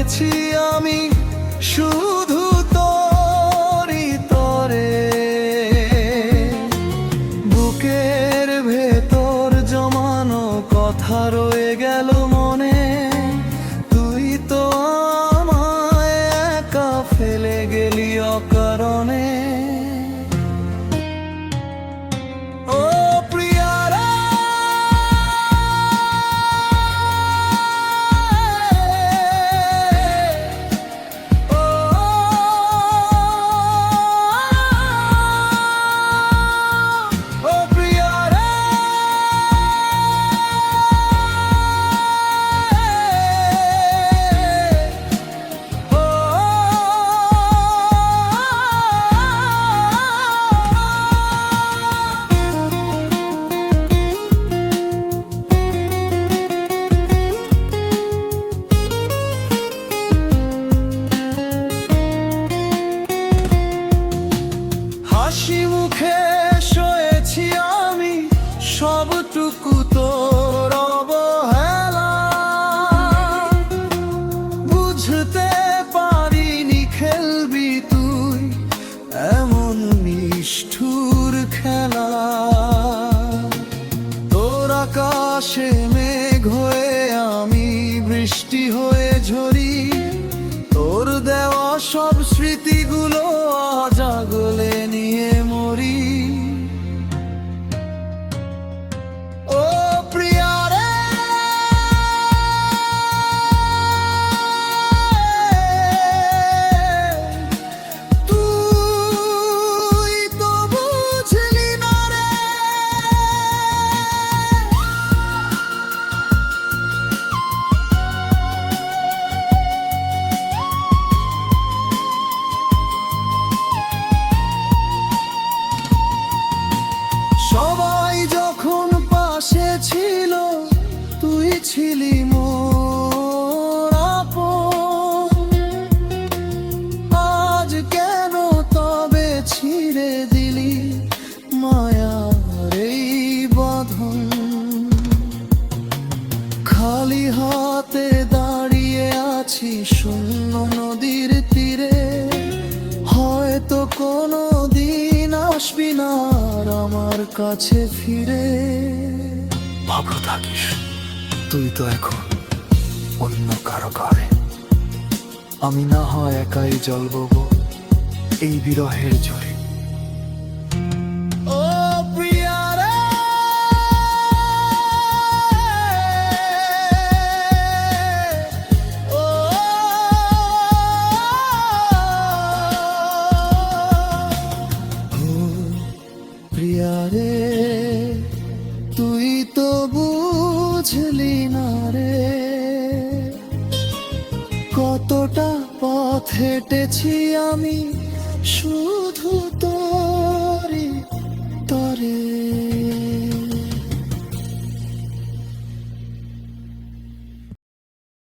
পেয়েছি আমি শুধু তোরই তরে। বুকের ভেতর জমানো কথা রয়ে গেল মনে, তুই তো আমায় একা ফেলে গেলি অকারণে। হাসি মুখে সয়েছি আমি সবটুকু তোর অবহেলা, বুঝতে পারিনি খেলবি তুই এমন নিষ্ঠুর খেলা। তোর আকাশে মেঘ হয়ে আমি বৃষ্টি হয়ে ঝরি, তোর দেওয়া সব স্মৃতিগুলো আজ আগলে নিয়ে মরি। ও প্রিয়া রে, তুই তো বুঝলি না রে। সবাই যখন পাশে ছিল তুই ছিলি মোর আপন, আজ কেন তবে ছিঁড়ে দিলি মায়ার এই বাঁধন। খালি হাতে দাঁড়িয়ে আছি শূন্য নদীর তীরে, হয়তো কোনো দিন আসবি না আর আমার কাছে ফিরে। ভাবতে থাকিস তুই তো এখন অন্য কারো ঘরে, আমি না হয় একাই জ্বলব এই বিরহের ঝড়ে। ও প্রিয়া রে, ও প্রিয়া রে, তুই তো বুঝলি না রে। কতটা পথ হেঁটেছি আমি শুধু তো